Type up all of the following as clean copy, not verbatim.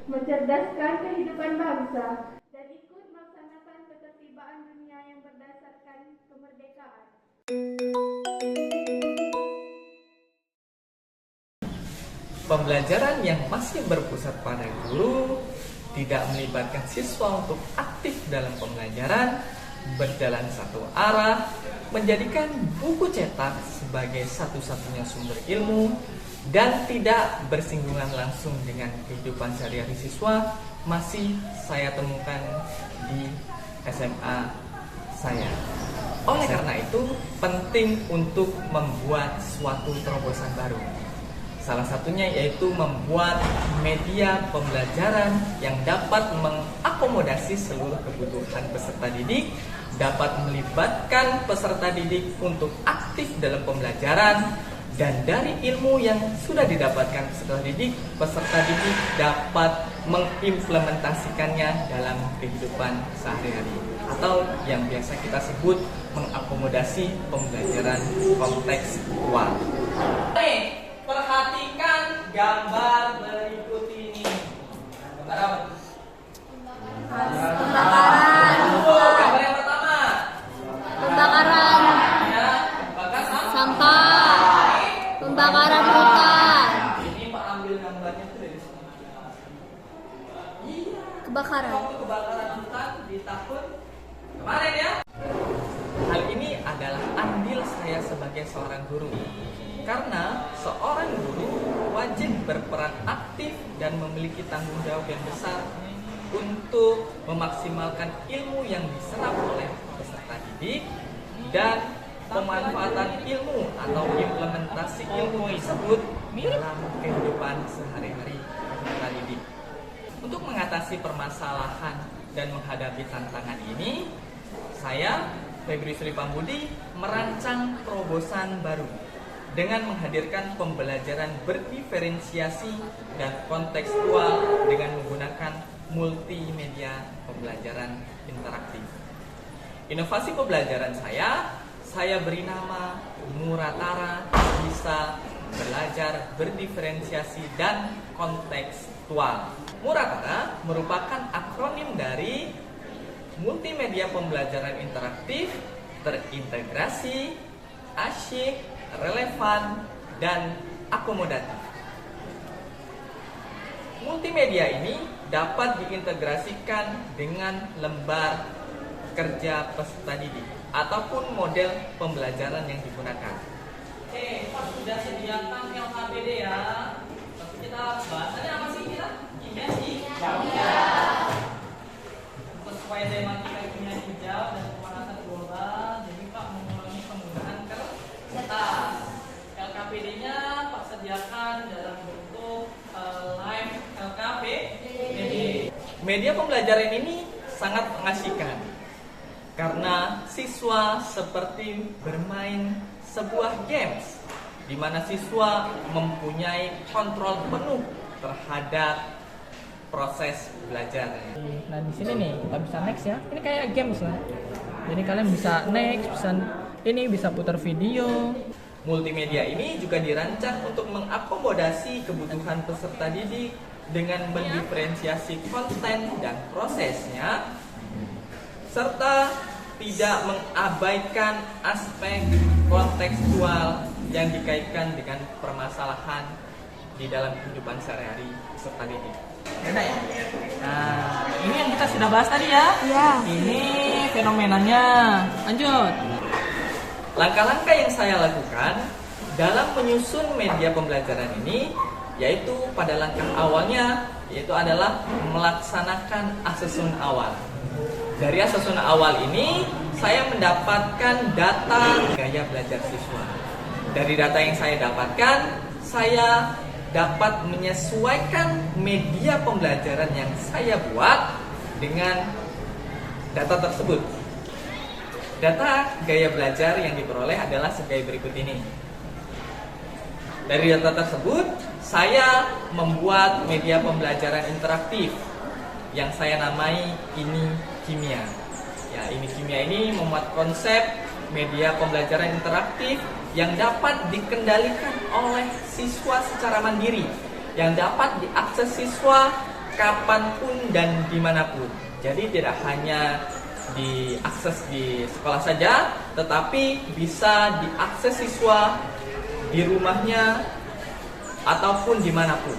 mencerdaskan kehidupan bangsa, dan ikut melaksanakan ketertiban dunia yang berdasarkan kemerdekaan. Pembelajaran yang masih berpusat pada guru, tidak melibatkan siswa untuk aktif dalam pembelajaran, berjalan satu arah, menjadikan buku cetak sebagai satu-satunya sumber ilmu, dan tidak bersinggungan langsung dengan kehidupan sehari-hari siswa masih saya temukan di SMA saya. Oleh karena itu, penting untuk membuat suatu terobosan baru. Salah satunya yaitu membuat media pembelajaran yang dapat mengakomodasi seluruh kebutuhan peserta didik, dapat melibatkan peserta didik untuk aktif dalam pembelajaran, dan dari ilmu yang sudah didapatkan peserta didik dapat mengimplementasikannya dalam kehidupan sehari-hari, atau yang biasa kita sebut mengakomodasi pembelajaran kontekstual. Perhatikan gambar berikut ini. Gambar apa? Pembakaran. Gambar yang pertama. Pembakaran Ya, bakar sampah. Pembakaran hutan. Ini Pak ambil gambarnya tuh dari sini. Iya. Kebakaran. Waktu kebakaran hutan di tahun kemarin ya. Hal ini adalah andil saya sebagai seorang guru. Karena seorang guru wajib berperan aktif dan memiliki tanggung jawab yang besar untuk memaksimalkan ilmu yang diserap oleh peserta didik dan pemanfaatan ilmu atau implementasi ilmu tersebut dalam kehidupan sehari-hari peserta didik. Untuk mengatasi permasalahan dan menghadapi tantangan ini, saya, Febri Sri Pambudi, merancang terobosan baru dengan menghadirkan pembelajaran berdiferensiasi dan kontekstual dengan menggunakan multimedia pembelajaran interaktif. Inovasi pembelajaran saya beri nama Muratara Bisa Belajar Berdiferensiasi dan Kontekstual. Muratara merupakan akronim dari Multimedia Pembelajaran Interaktif, Terintegrasi, Asyik, Relevan, dan Akomodatif. Multimedia ini dapat diintegrasikan dengan lembar kerja peserta didik ataupun model pembelajaran yang digunakan. Oke, Pak sudah sediakan LKPD ya. Tapi kita bahasanya apa sih kita? Kimia sih? Kimia. Sesuai tematika kimia hijau dan pemanasan global, jadi Pak mengurangi penggunaan kertas. LKPD-nya Pak sediakan dalam bentuk live LKPD. Media pembelajaran ini sangat mengasihkan karena siswa seperti bermain sebuah games di mana siswa mempunyai kontrol penuh terhadap proses belajar. Nah di sini nih kita bisa next ya. Ini kayak games lah. Jadi kalian bisa next, bisa putar video. Multimedia ini juga dirancang untuk mengakomodasi kebutuhan peserta didik dengan mendiferensiasi konten dan prosesnya, serta tidak mengabaikan aspek kontekstual yang dikaitkan dengan permasalahan di dalam kehidupan sehari-hari peserta didik. Enak ya? Nah, ini yang kita sudah bahas tadi ya. Ya. Ini fenomenanya. Lanjut. Langkah-langkah yang saya lakukan dalam menyusun media pembelajaran ini yaitu pada langkah awalnya yaitu adalah melaksanakan asesmen awal. Dari asesmen awal ini saya mendapatkan data gaya belajar siswa. Dari data yang saya dapatkan, saya dapat menyesuaikan media pembelajaran yang saya buat dengan data tersebut. Data gaya belajar yang diperoleh adalah sebagai berikut ini. Dari data tersebut, saya membuat media pembelajaran interaktif yang saya namai Ini Kimia. Ya, Ini Kimia ini memuat konsep media pembelajaran interaktif yang dapat dikendalikan oleh siswa secara mandiri, yang dapat diakses siswa kapanpun dan dimanapun. Jadi tidak hanya diakses di sekolah saja, tetapi bisa diakses siswa di rumahnya ataupun dimanapun.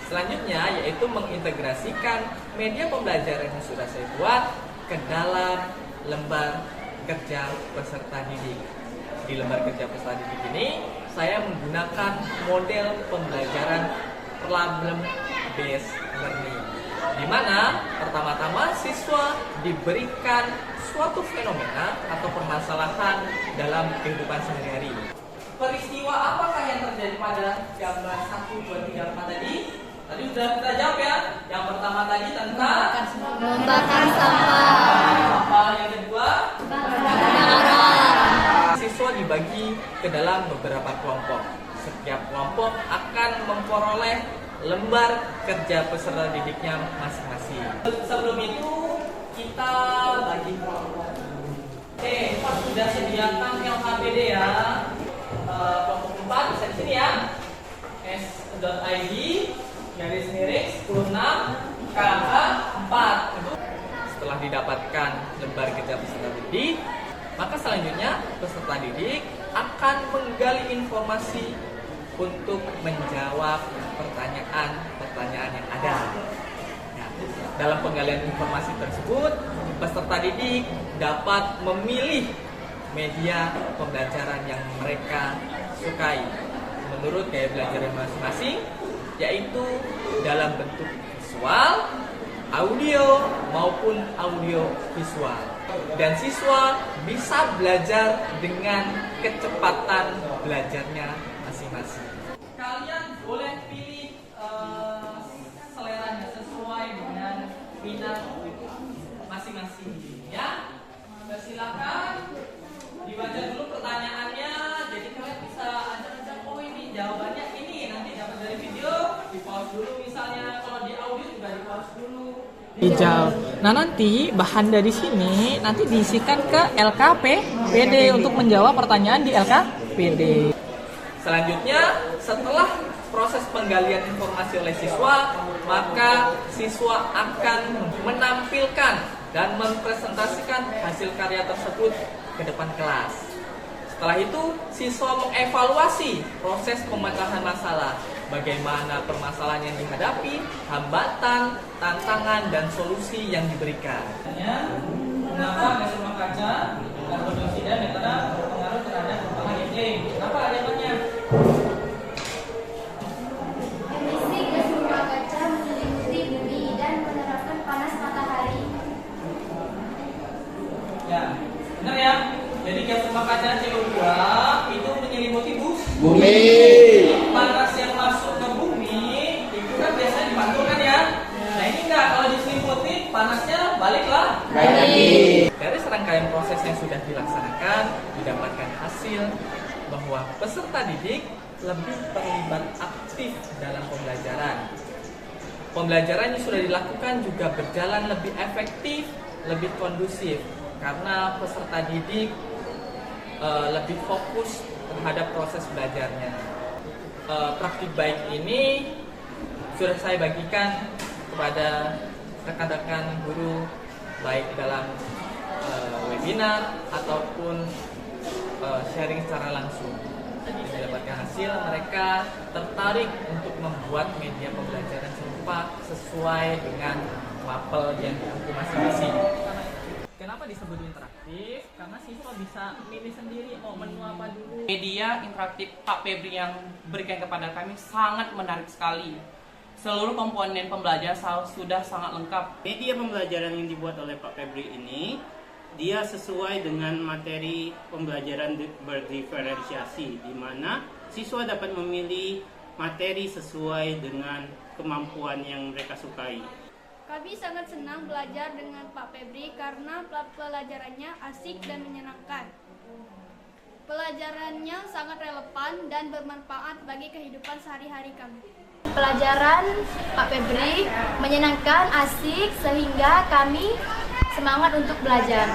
Selanjutnya yaitu mengintegrasikan media pembelajaran yang sudah saya buat ke dalam lembar kerja peserta didik. Di lembar kerja peserta didik ini saya menggunakan model pembelajaran problem based learning, di mana pertama-tama siswa diberikan suatu fenomena atau permasalahan dalam kehidupan sehari-hari. Peristiwa apakah yang terjadi pada gambar 1, 2, 3, 4 tadi? Tadi sudah kita jawab ya. Yang pertama tadi tentang Membakar sampah. Yang kedua, Kebakaran. siswa dibagi ke dalam beberapa kelompok. Setiap kelompok akan memperoleh lembar kerja peserta didiknya masing-masing. Sebelum itu kita bagi kelompok. Oke, Pak sudah sediakan LKPD ya. Kelompok 4 bisa di sini ya. S.id _1006 KH 4. Setelah didapatkan lembar kerja peserta didik, maka selanjutnya peserta didik akan menggali informasi untuk menjawab pertanyaan-pertanyaan yang ada. Nah, dalam penggalian informasi tersebut, peserta didik dapat memilih media pembelajaran yang mereka sukai menurut gaya belajar masing-masing, yaitu dalam bentuk visual, audio maupun audio visual. Dan siswa bisa belajar dengan kecepatan belajarnya masing-masing. Kalian boleh pilih seleranya sesuai dengan minat masing-masing ya. Silakan dibaca dulu pertanyaannya, jadi kalian bisa aja oh ini jawabannya ini, nanti dapat dari video di pause dulu, misalnya kalau di audio juga di pause dulu. Hijau. Nah, nanti bahan dari sini nanti diisikan ke LKPD untuk menjawab pertanyaan di LKPD. Selanjutnya, setelah proses penggalian informasi oleh siswa, maka siswa akan menampilkan dan mempresentasikan hasil karya tersebut ke depan kelas. Setelah itu, siswa mengevaluasi proses pemecahan masalah, bagaimana permasalahan yang dihadapi, hambatan, tantangan, dan solusi yang diberikan. Kenapa gas rumah kaca, karbon dioksida, metana berpengaruh terhadap perubahan iklim? Kenapa jawabannya? Emisi gas rumah kaca menyelimuti bumi dan menerapkan panas matahari. Ya, benar ya. Jadi gas rumah kaca CO2 itu menyelimuti Bumi. Panas yang masuk ke bumi itu kan biasanya dipantulkan ya. Nah ini enggak, kalau diselimuti panasnya baliklah Lagi. Dari serangkaian proses yang sudah dilaksanakan, didapatkan hasil bahwa peserta didik lebih terlibat aktif dalam pembelajaran. Pembelajaran yang sudah dilakukan juga berjalan lebih efektif, lebih kondusif, karena peserta didik lebih fokus terhadap proses belajarnya. Praktik baik ini sudah saya bagikan kepada rekan-rekan guru baik dalam webinar ataupun sharing secara langsung. Mendapatkan hasil, mereka tertarik untuk membuat media pembelajaran serupa sesuai dengan mapel yang diampu masing-masing. Kenapa disebut interaktif? Karena siswa bisa milih sendiri mau menu apa dulu. Media interaktif Pak Febri yang berikan kepada kami sangat menarik sekali. Seluruh komponen pembelajaran sudah sangat lengkap. Media pembelajaran yang dibuat oleh Pak Febri ini, dia sesuai dengan materi pembelajaran berdiferensiasi, di mana siswa dapat memilih materi sesuai dengan kemampuan yang mereka sukai. Kami sangat senang belajar dengan Pak Febri karena pelajarannya asik dan menyenangkan. Pelajarannya sangat relevan dan bermanfaat bagi kehidupan sehari-hari kami. Pelajaran Pak Febri menyenangkan, asik, sehingga kami semangat untuk belajar.